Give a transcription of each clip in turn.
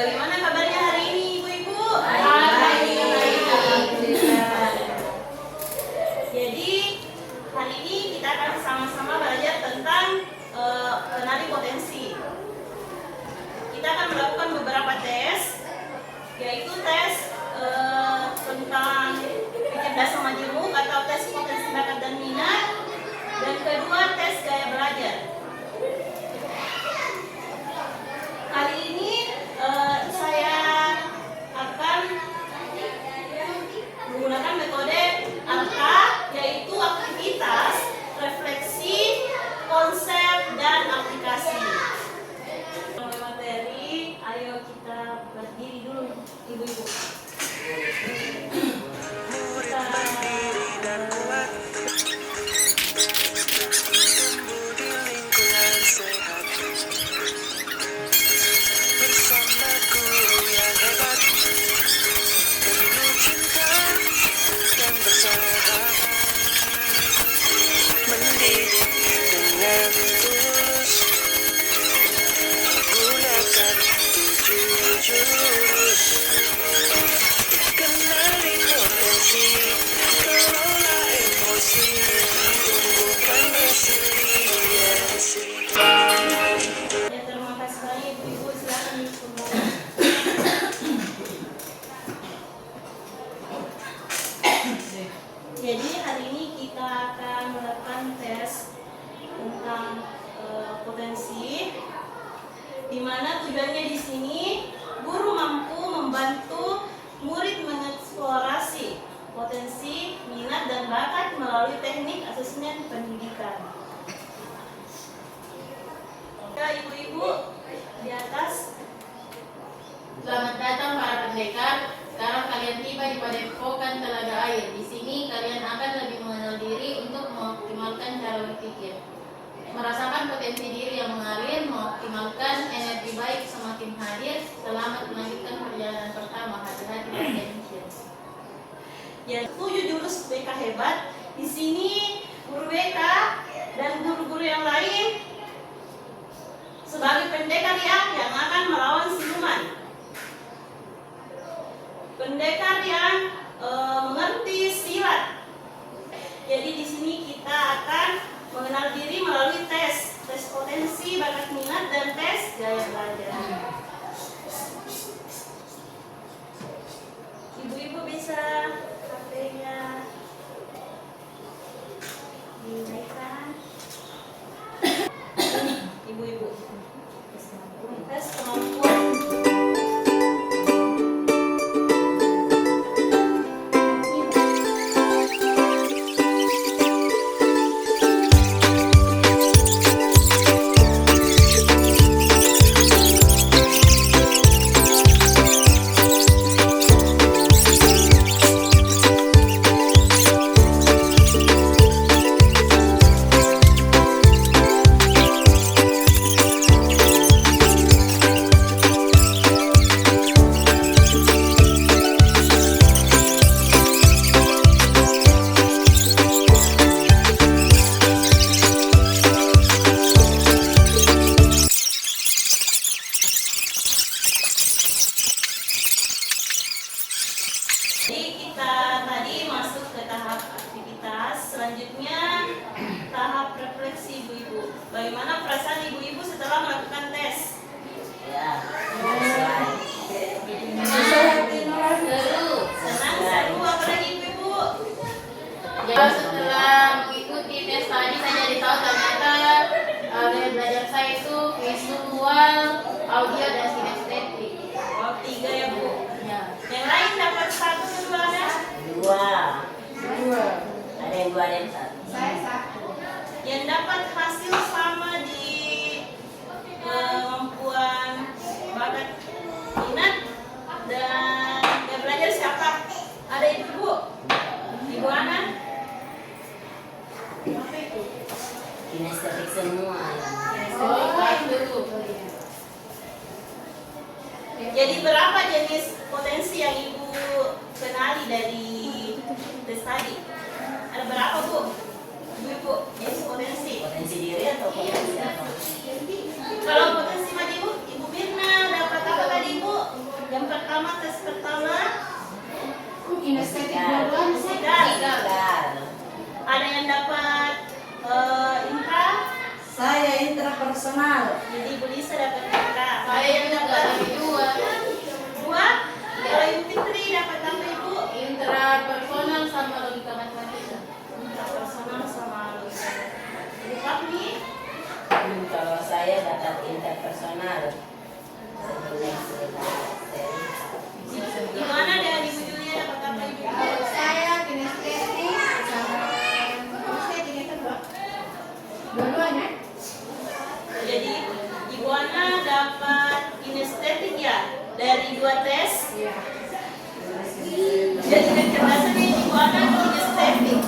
Bagaimana kabarnya hari ini Ibu-Ibu? Baik. Alhamdulillah. Jadi hari ini kita akan sama-sama belajar tentang kenali potensi. Kita akan melakukan beberapa tes, yaitu tes tentang kecerdasan majemuk atau tes potensi bakat dan minat, dan kedua tes gaya belajar. Kali ini saya akan menggunakan metode ALKA, yaitu aktivitas, refleksi, konsep, dan aplikasi. Mulai materi, ayo kita berdiri dulu, Ibu-Ibu. Jadi hari ini kita akan melakukan tes tentang potensi, di mana tujuannya di sini guru mampu membantu murid mengeksplorasi potensi, minat, dan bakat melalui teknik asesmen pendidikan. Ibu-ibu di atas. Selamat datang para pendekar. Sekarang kalian tiba di Padepokan Telaga Air. Di sini kalian akan lebih mengenal diri untuk mengoptimalkan cara berpikir, merasakan potensi diri yang mengalir, mengoptimalkan energi baik semakin hadir. Selamat melanjutkan perjalanan pertama. Hati-hati dan attention. Ya, 7 jurus BK hebat. Di sini guru BK dan guru-guru yang lain sebagai pendekar yang akan melawan siluman. Pendekar yang mengerti silat. Jadi di sini kita akan mengenal diri melalui tes potensi, bakat minat, dan tes gaya belajar. Ibu-ibu bisa HP-nya dinaikkan. Ibu-ibu tes kemampuan. Jadi kita tadi masuk ke tahap aktivitas, selanjutnya tahap refleksi Ibu-ibu. Bagaimana perasaan Ibu-ibu setelah melakukan tes? Seru. Senang, seru, apalagi Ibu-ibu? Jadi setelah mengikuti tes tadi, saya jadi tahu ternyata gaya belajar saya itu visual, audio, dan kinestetik. Oh, 3 ya Bu. Ya. Yang lain dapat 1 ke 2 ada? Dua. Ada yang 2, ada yang 1. Saya 1. Yang dapat hasil sama di kemampuan bakat minat dan gaya belajar siapa? Ada Ibu? Ibu Ana? Apa itu? Kinestetik semua. Oh, itu. Jadi berapa jenis potensi yang Ibu kenali dari tes tadi? Ada berapa Bu? Ibu, jenis potensi. Potensi diri atau potensi apa? Kalau potensi maju Ibu Mirna dapat apa tadi Bu? Interpersonal. Jadi Ibu Lisa dapat berapa? Saya yang juga dari 2. 2. Kalau Ibu Fitri dapat apa Ibu? Intrapersonal sama logika matematika. Interpersonal sama logika. Ibu Fahmi? Kalau saya dapat interpersonal. Gimana dari Ibu Julia dapat apa Ibu? Saya kinestetik sama kinestetik itu dua-duanya. Jadi Ibu Ana dapat kinestetik ya dari 2 tes. Iya. Jadi kecerdasannya Ibu Ana kinestetik.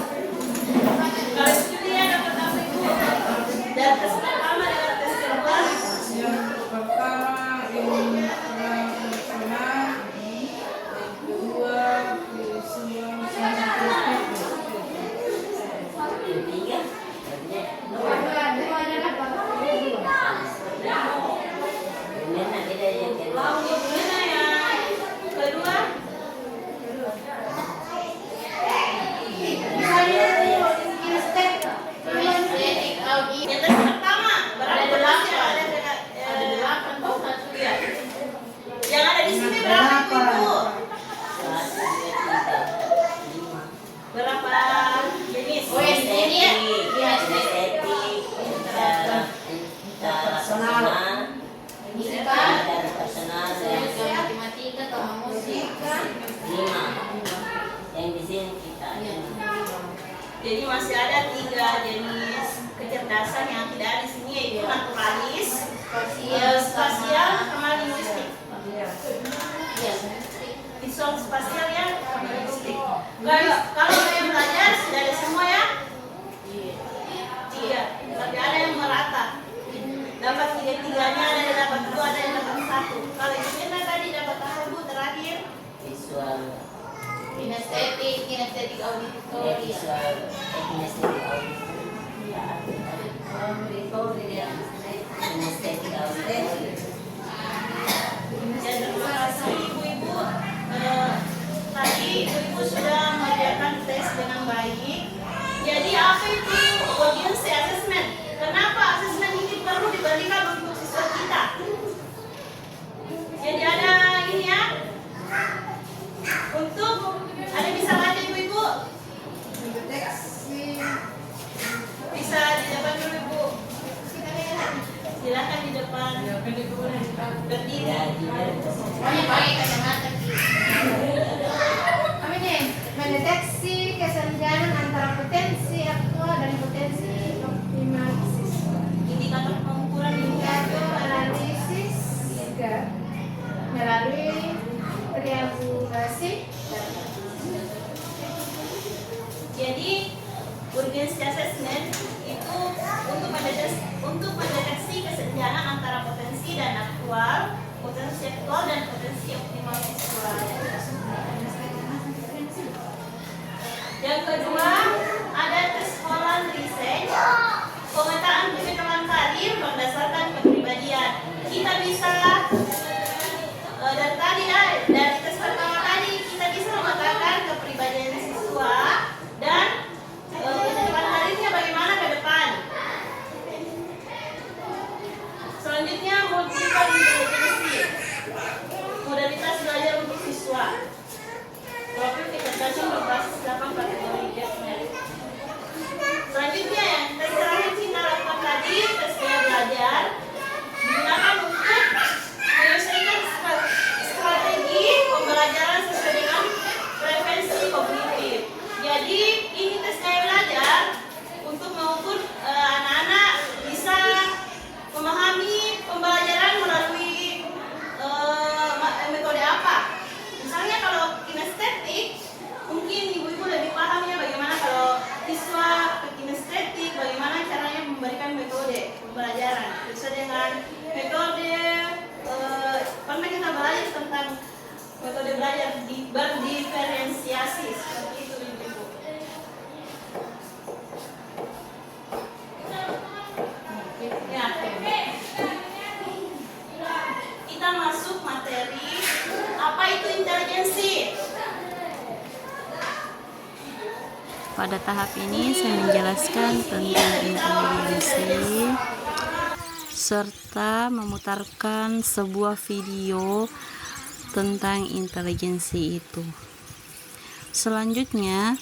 Kalau Ibu Julia dapat apa Ibu? Dan tes pertama dengan tes kedua. Yang pertama ini internasional, yang kedua visual sama Ketiga. dua-duanya dapat Kemudian nanti dari yang kedua. Gimana ya? Kedua? Kinestetik audit. Yang tes pertama berapa belas yang ada dengan Ada 8 kok satu ya. yang ada di sini berapa Ibu? 1, 2, 3, 5. Berapa jenis? Oh, yang ini ya. Kinestetik, interpersonal, Fisika, interpersonal dan logika matematika sama musik. 5. Yang di sini kita. Jadi masih ada 3 jenis kecerdasan yang tidak ada di sini yaitu naturalis, spasial, sama linguistik. Iya. Visual spasial ya, sama linguistik. Kalau yang belajar sudah ada semua ya? Iya. Tapi ada yang merata. Dapat 3-3-nya, ada yang dapat 2, ada yang dapat 1. Kalau Ibu Mirna tadi dapat apa Bu terakhir? Visual, Kinestetik auditoria. visual, kinestetik audit. Kinestetik audit. Ya, terima kasih Ibu-Ibu. Tadi Ibu-Ibu sudah mengerjakan tes dengan baik. Jadi apa itu audience assessment? Kenapa assessment ini perlu diberikan untuk siswa kita? Jadi ada ini ya. Untuk ada bisa baca Ibu-Ibu? deteksi Bisa di depan dulu Ibu. Silakan di depan. Berdiri. Pokoknya pakai kacamata. kami nih mendeteksi kesenjangan antara potensi aktual dan potensi optimal siswa. Indikator pengukuran Indikator analisis melalui triangulasi data. Jadi urgency assessment itu untuk mendeteksi kesenjangan antara potensi dan aktual, potensi aktual dan potensi optimal siswa. Yang kedua ada tes Holland Research, pemetaan kebutuhan karir berdasarkan kepribadian. Kita bisa dari tadi ya, dari tes pertama tadi kita bisa memetakan kepribadian siswa dan kebutuhan karirnya bagaimana ke depan. Selanjutnya multiple intelligence, modalitas belajar untuk siswa. Profil kecerdasan berbasis 8 kategori gapnya. Selanjutnya yang tes terakhir kita lakukan tadi, tes gaya belajar digunakan untuk menyelesaikan strategi pembelajaran sesuai dengan preferensi kognitif. Jadi ini tes gaya belajar untuk mengukur anak-anak bisa memahami pembelajaran melalui metode apa. Misalnya kalau kinestetik, mungkin ibu-ibu lebih paham ya bagaimana kalau siswa kinestetik, bagaimana caranya memberikan metode pembelajaran. Bisa dengan metode pernah kita belajar tentang metode belajar berdiferensiasi seperti itu ibu-ibu. Ya, kita masuk materi apa itu intelijensi. Pada tahap ini saya menjelaskan tentang intelijensi. serta memutarkan sebuah video tentang intelijensi itu. Selanjutnya,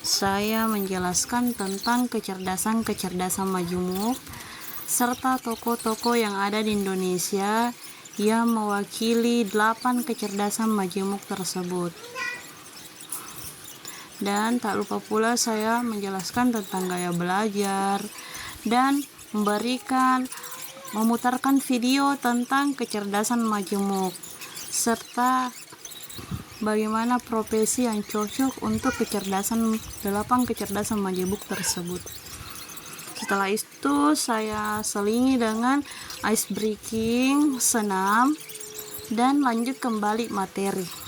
saya menjelaskan tentang kecerdasan majemuk serta tokoh-tokoh yang ada di Indonesia yang mewakili 8 kecerdasan majemuk tersebut. Dan tak lupa pula saya menjelaskan tentang gaya belajar dan memutarkan video tentang kecerdasan majemuk serta bagaimana profesi yang cocok untuk 8 kecerdasan majemuk tersebut. Setelah itu saya selingi dengan ice breaking, senam, dan lanjut kembali materi.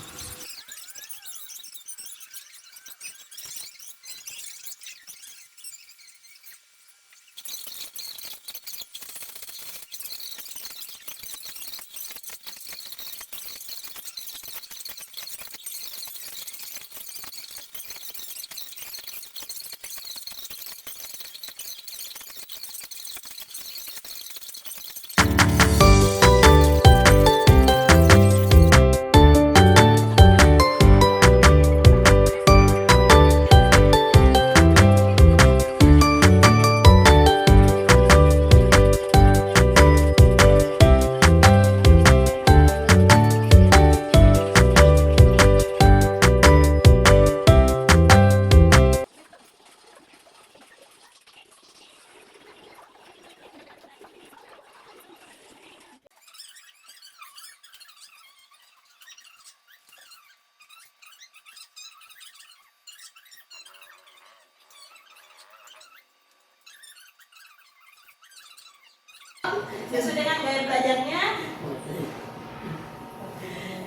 Sesuai dengan gaya belajarnya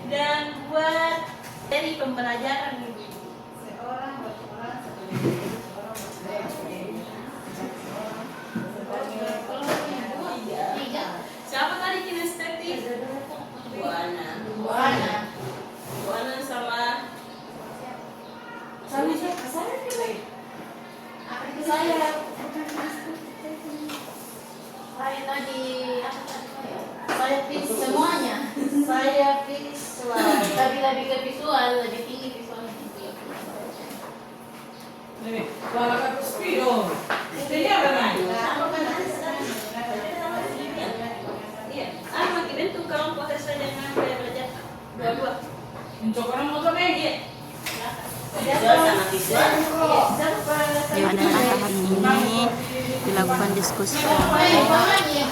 dan buat dari pembelajaran ini. Siapa tadi kinestetik? Buana sama Saya tadi apa tadi saya? Saya fix Semuanya. Saya visual. Tapi lebih ke visual, lebih tinggi visualnya. Iya, makin bentuk kelompok sesuai dengan gaya belajar dua-dua. Iya. Visual sama visual. Pada tahap ini dilakukan diskusi kelompok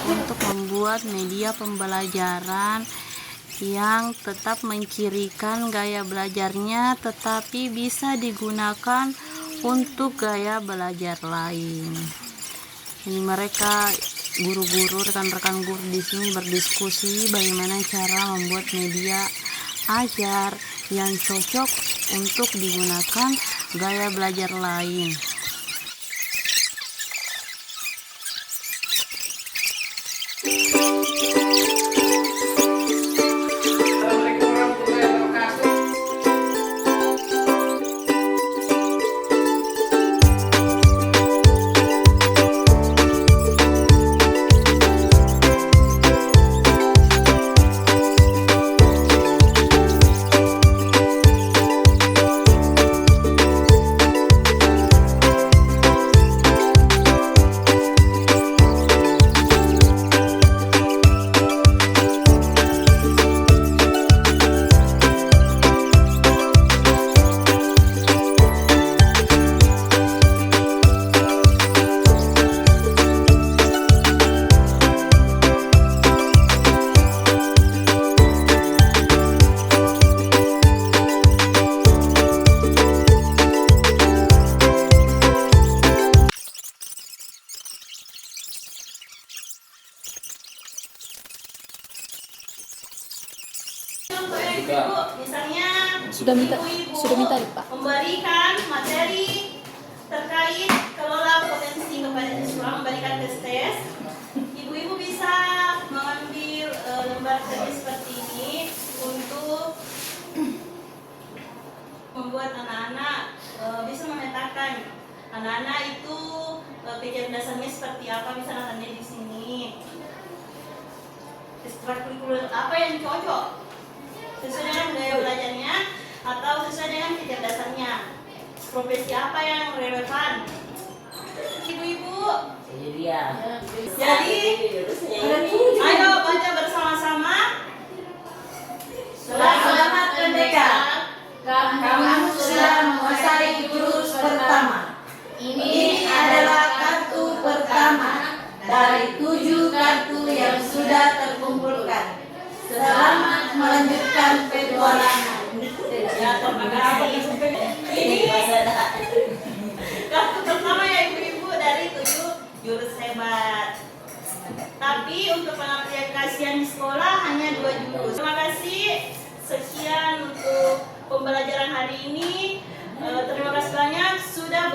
untuk membuat media pembelajaran yang tetap mencirikan gaya belajarnya tetapi bisa digunakan untuk gaya belajar lain. Ini mereka guru-guru, rekan-rekan guru di sini berdiskusi bagaimana cara membuat media ajar yang cocok untuk digunakan gaya belajar lain. Misalnya Sudah minta Pak. memberikan materi terkait kelola potensi kepada siswa, memberikan tes. Ibu-ibu bisa mengambil lembar kerja seperti ini untuk membuat anak-anak bisa memetakan anak-anak itu kecerdasannya seperti apa, bisa lihat di sini. ekstrakurikuler apa yang cocok sesuai dengan gaya belajarnya atau sesuai dengan kecerdasannya. Profesi apa yang relevan? Ibu-ibu, Iya. jadi ayo baca bersama-sama. Selamat Merdeka. Kamu sudah menguasai jurus pertama. Ini Adalah kartu pertama dari 7 kartu yang sudah terkumpulkan. Selamat melanjutkan petualangan. Ya, terima kasih. Ini kartu pertama ya ibu-ibu dari 7 jurus hebat. Tapi untuk pengaplikasian di sekolah hanya 2 jurus. Terima kasih. Sekian untuk pembelajaran hari ini. Terima kasih banyak sudah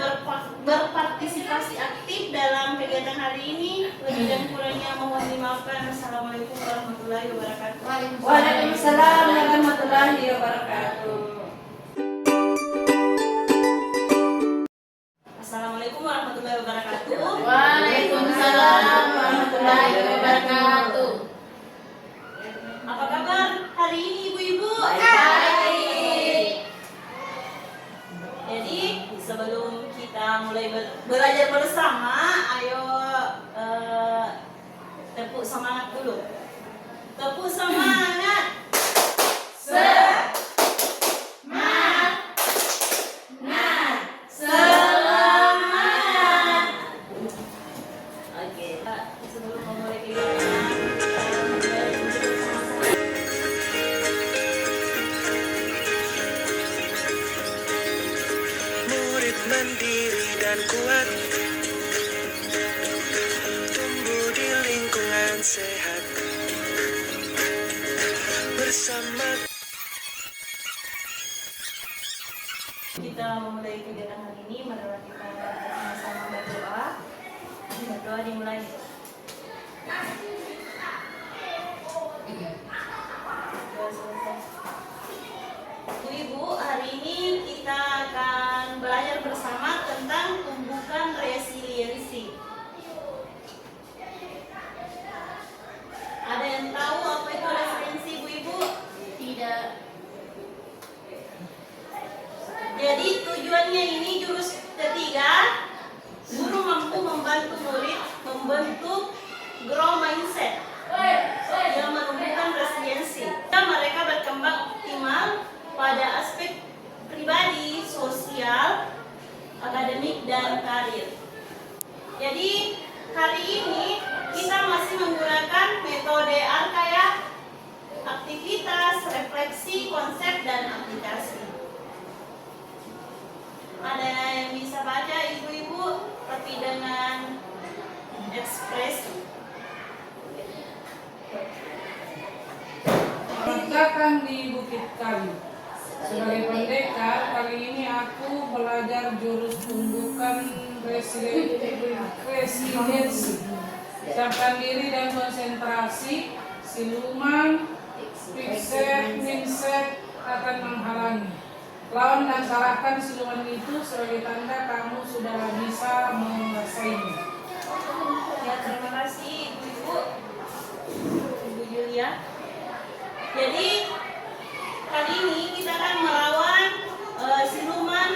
berpartisipasi aktif dalam kegiatan hari ini. Lebih dan kurangnya mohon dimaafkan. Assalamualaikum warahmatullahi wabarakatuh. Waalaikumsalam warahmatullahi wabarakatuh. Assalamualaikum warahmatullahi wabarakatuh. Waalaikumsalam warahmatullahi wabarakatuh. Apa kabar hari ini ibu-ibu? Baik. Jadi sebelum kita mulai belajar bersama, ayo tepuk semangat dulu. Tepuk semangat. Semangat. Oke. Sebelum memulai kegiatan, Murid mandiri dan kuat, tumbuh di lingkungan sehat. Bersama kita memulai kegiatan hari ini, marilah kita sama-sama berdoa. Berdoa dimulai. Doa selesai. Ibu-ibu, hari ini kita akan belajar bersama tentang tumbukan resiliensi. Ada yang tahu apa itu resiliensi, ibu-ibu? Tidak. Jadi tujuannya ini jurus ketiga, guru mampu membantu murid membentuk grow mindset yang menumbuhkan resiliensi. Dan mereka berkembang optimal pada aspek pribadi, sosial, akademik, dan karir. Jadi hari ini kita masih menggunakan metode Arkaya, aktivitas, refleksi, konsep, dan aplikasi. Ada yang bisa baca ibu-ibu, tapi dengan ekspresi. Letakkan di Bukit Kayu. Sebagai pendekar, kali ini aku belajar jurus tumbukan resiliensi, siapkan diri dan konsentrasi. Siluman, fixed mindset akan menghalangi. Lawan dan salahkan siluman itu sebagai tanda kamu sudah bisa menguasainya. Ya, terima kasih ibu-ibu, Ibu Julia. Jadi kali ini kita akan melawan siluman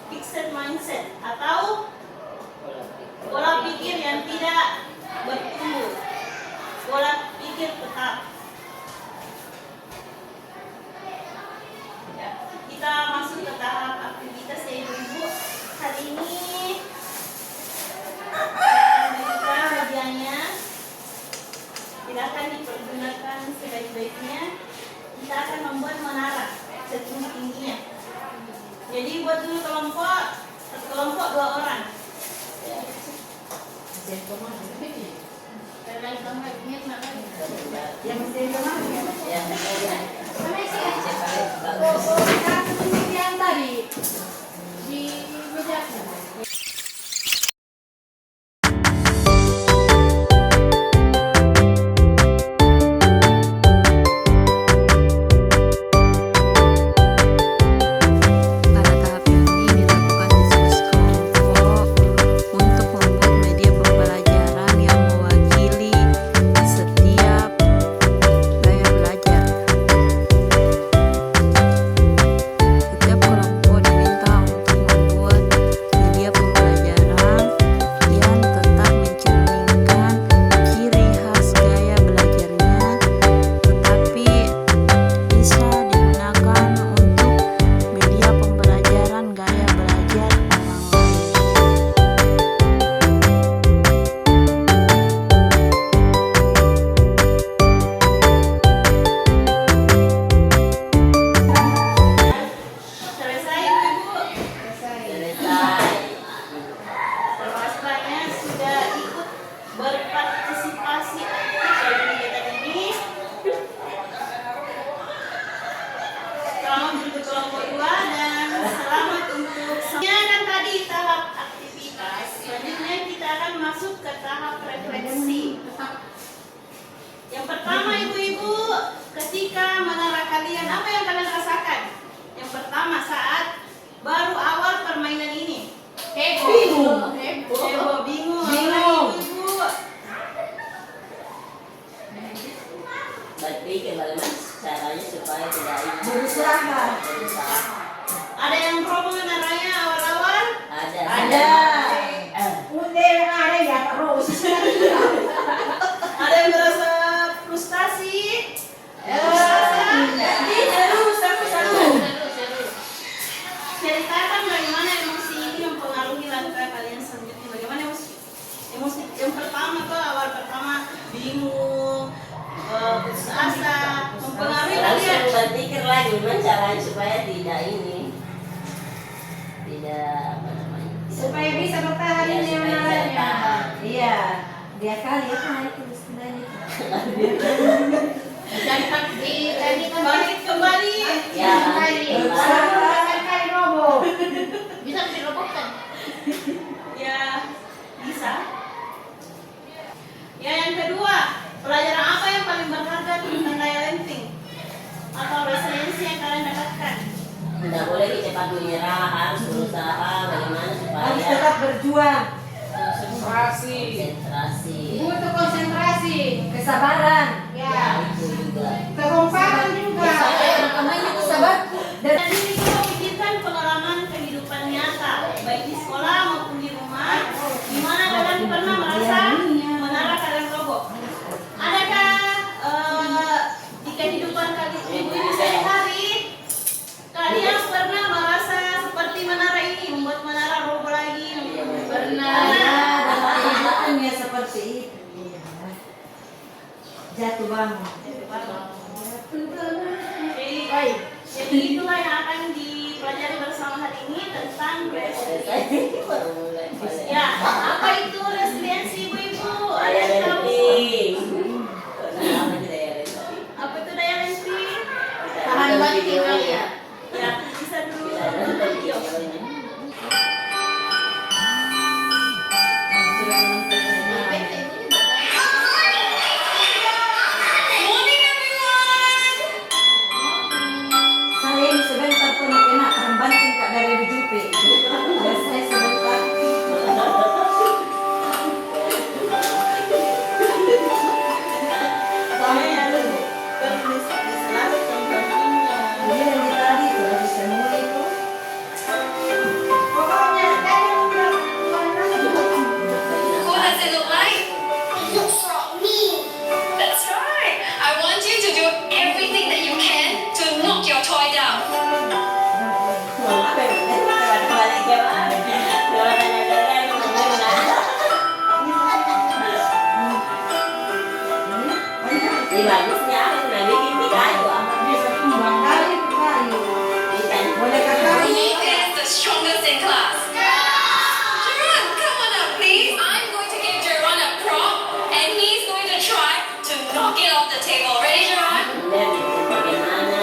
fixed mindset atau pola pikir yang tidak bertumbuh, pola pikir tetap. Ya, kita masuk ke tahap aktivitas ya ibu-ibu. Hari ini kita hadiahnya tidak akan dipergunakan sebaik-baiknya. Kita akan membuat menara setinggi-tingginya. Jadi buat dulu kelompok, satu kelompok 2 orang. Yang mesti kemana? Ya, Mana sih? bagus. Yang tadi di meja. Pada tahap ini dilakukan diskusi kelompok untuk membuat media pembelajaran yang mewakili setiap kelompok 2 dan selamat untuk semuanya. Dan tadi tahap aktivitas. Selanjutnya kita akan masuk ke tahap refleksi. Yang pertama ibu-ibu, ketika menara kalian, apa yang kalian rasakan? Yang pertama saat baru awal permainan ini. Heboh. Bingung. Ibu-ibu. Berpikir bagaimana caranya supaya tidak ini. Berusaha. Ada yang promo menaranya awal-awal? Ada. Undel ada ya terus. Ada yang merasa frustasi? Seru. Ceritakan bagaimana emosi ini mempengaruhi langkah kalian selanjutnya. Bagaimana emosi yang pertama tuh awal pertama bingung, putus asa, mempengaruhi kalian. Langsung berpikir lagi gimana caranya supaya tidak ini. Tidak apa namanya. Supaya bisa bertahan Ya, ini supaya bisa menaranya. tahan. Iya, dia kali ya kan itu sebenarnya. Dan di tadi kan Bangkit kembali. Ya, Kali roboh. bisa dirobohkan. Ya, bisa. Ya, yang kedua, pelajaran apa yang paling berharga tentang daya lenting atau resiliensi yang kalian dapatkan? tidak boleh cepat menyerah, harus berusaha bagaimana Harus supaya tetap berjuang, Konsentrasi. konsentrasi. Butuh konsentrasi. kesabaran. Ya. Itu juga. Kekompakan juga. Namanya kesabaran. Dan ini kita memikirkan pengalaman kehidupan nyata, baik di sekolah maupun di rumah, di mana kalian pernah merasa menara kalian roboh. Adakah di kehidupan kalian ibu-ibu sehari-hari kalian pernah merasa seperti menara ini, membuat menara roboh lagi? Pernah. Dalam kehidupannya seperti itu. Jatuh bangun. Jadi itulah yang akan dipelajari bersama hari ini tentang resiliensi. Baru mulai. Ya, apa itu resiliensi ibu-ibu? Ada Daya yang tahu? lenting. Apa itu daya lenting? Apa itu daya lenting? Tahan banting kali ya. Ya, bisa dulu Bisa nonton nonton video. videonya. Saya ini sebentar pernah kena banting kak dari BJP. Dan saya sebentar. Saya yang tertulis di slide contohnya. Ini yang tadi itu lagi semua itu. Pokoknya kalian udah What does it look like? It looks like me. That's right. I want you to do everything that you can to knock your toy down. Ini bagusnya aku nah bikin di kayu apa Bisa kembang kali itu kayu. Boleh Who kakak? is the strongest in class? Jerron, come on up, please. I'm going to give Jerron a prop, and he's going to try to knock it off the table. Ready, Jerron? bagaimana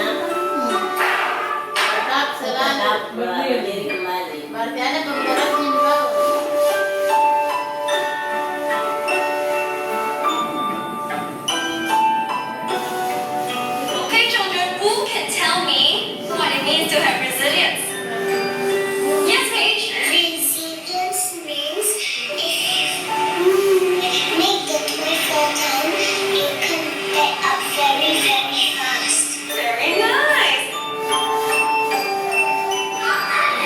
Tetap selalu. tetap berdiri kembali. Berarti ada pembebasannya juga. Okay, children, who can tell me what it means to have resilience? Yes, Paige? Resilience means if you make the toy fall down, you can get up very, very fast. Very nice.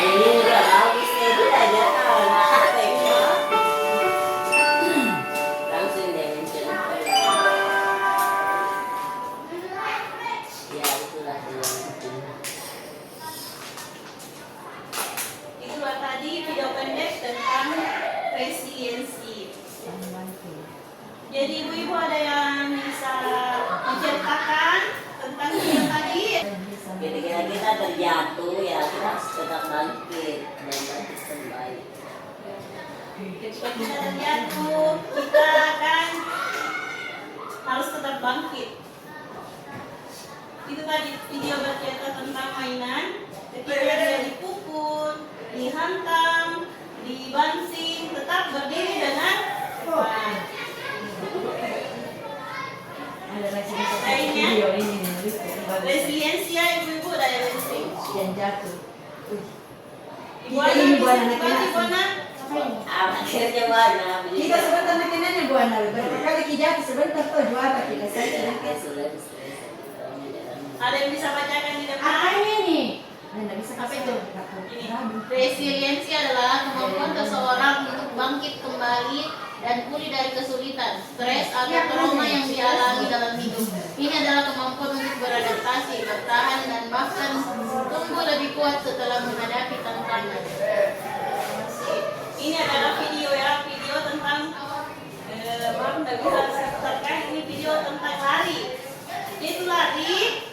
Ini udah bagus nih, itu udah jatuh nah apa itu langsung dia mention ya itulah yang penting. Itulah tadi video pendek tentang resiliensi. Jadi ibu-ibu ada yang bisa menceritakan tentang video tadi? Ketika kita terjatuh ya kita harus tetap bangkit dan bangkit kembali. Ketika kita terjatuh, kita akan harus tetap bangkit. Itu tadi video bercerita tentang mainan. dihantam, dibanting, tetap berdiri dengan baik. Ada lagi satu Lainnya? video ini nih, Resiliensia ibu-ibu daya lenting. yang jatuh. Ibu Ana Ini Bu Ana, bisa dibuat, Ibu Ana? Akhirnya warna Kita sebentar nakinanya Bu Ana, berapa kali kijati sebentar tuh juara kita saja. Ada yang bisa bacakan di depan? Apa ini? Nggak bisa Apa itu? Ini. Resiliensi adalah kemampuan seseorang untuk bangkit kembali dan pulih dari kesulitan, stres, atau trauma yang dialami dalam hidup. Ini adalah kemampuan untuk beradaptasi, bertahan, dan bahkan tumbuh lebih kuat setelah menghadapi tantangan. Ini adalah video ya, video tentang maaf nggak bisa saya putarkan. Ini video tentang lari. Dia itu lari,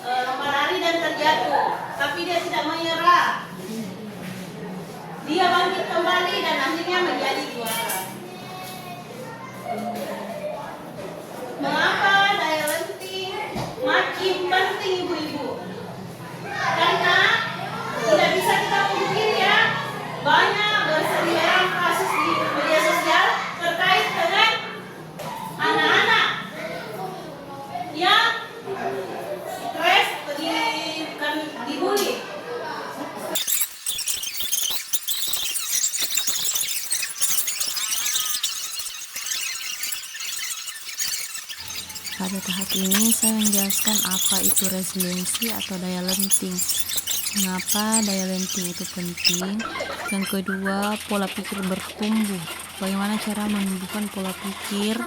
lomba lari dan terjatuh, tapi dia tidak menyerah. Dia bangkit kembali dan akhirnya menjadi juara. Mengapa daya lenting makin penting ibu-ibu? Karena tidak bisa kita pungkiri ya, banyak berseliweran kasus di media sosial terkait dengan anak-anak yang stres, dibully. Pada tahap ini saya menjelaskan apa itu resiliensi atau daya lenting. Mengapa daya lenting itu penting? Yang kedua, pola pikir bertumbuh. Bagaimana cara menumbuhkan pola pikir?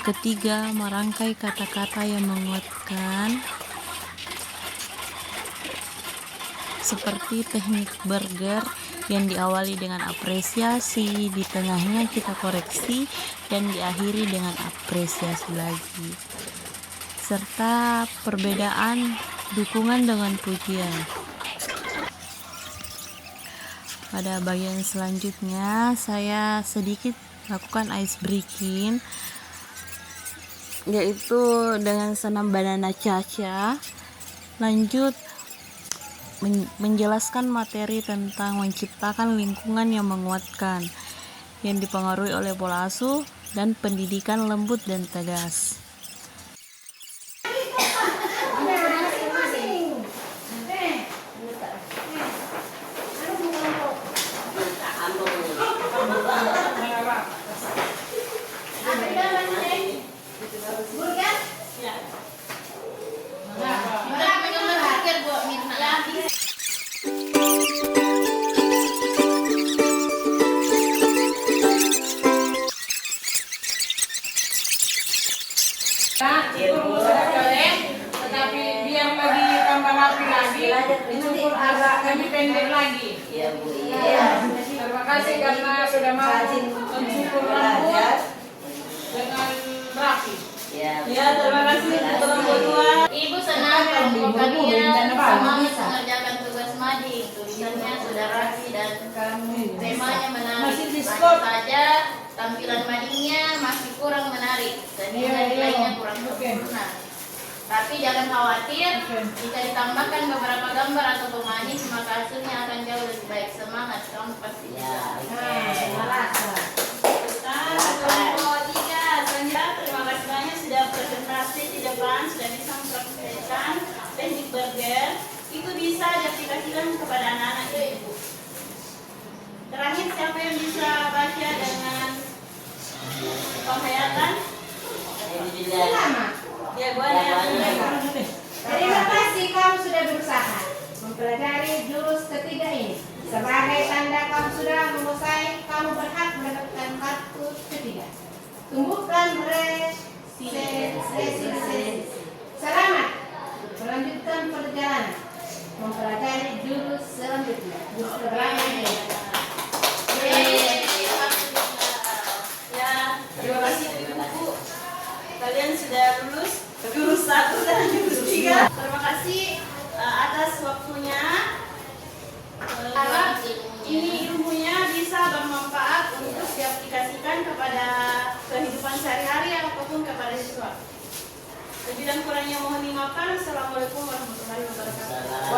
Ketiga, merangkai kata-kata yang menguatkan. Seperti teknik burger yang diawali dengan apresiasi, di tengahnya kita koreksi, dan diakhiri dengan apresiasi lagi. Serta perbedaan dukungan dengan pujian. Pada bagian selanjutnya saya sedikit lakukan ice breaking, yaitu dengan senam banana cha-cha. Lanjut menjelaskan materi tentang menciptakan lingkungan yang menguatkan, yang dipengaruhi oleh pola asuh dan pendidikan lembut dan tegas. Tetapi biar lebih tambah rapi lagi, dicukur agak lebih pendek lagi. Iya Bu, iya. Terima kasih karena sudah mau mencukur rambut dengan rapi. Iya. Ya, terima kasih untuk kedua. Ibu senang kelompok kalian semangat mengerjakan tugas mading. Tulisannya sudah rapi dan temanya menarik. Hanya saja tampilan madingnya masih kurang menarik, sehingga nilainya kurang sempurna. Tapi jangan khawatir, jika ditambahkan beberapa gambar atau pemanis, maka hasilnya akan jauh lebih baik. Semangat, kamu pasti bisa. Terima kasih banyak sudah presentasi di depan, sudah bisa mempraktikkan teknik burger. Itu bisa diaplikasikan kepada anak-anak ibu. Terakhir, siapa yang bisa baca dengan penghayatan? Selamat. Ya, Bu Ana. Terima kasih kamu sudah berusaha mempelajari jurus ketiga ini. Sebagai tanda kamu sudah menguasai, kamu berhak mendapatkan kartu ketiga. Tumbuhkan resiliensi. Selamat melanjutkan perjalanan mempelajari jurus selanjutnya. Jurus selanjutnya. Ya, terima kasih ibu. Kalian sudah lulus jurus 1 dan jurus 3. Terima kasih atas waktunya. Harap ini ilmunya bisa bermanfaat untuk diaplikasikan kepada kehidupan sehari-hari ataupun kepada siswa. Lebih dan kurangnya mohon dimaafkan. Assalamualaikum warahmatullahi wabarakatuh.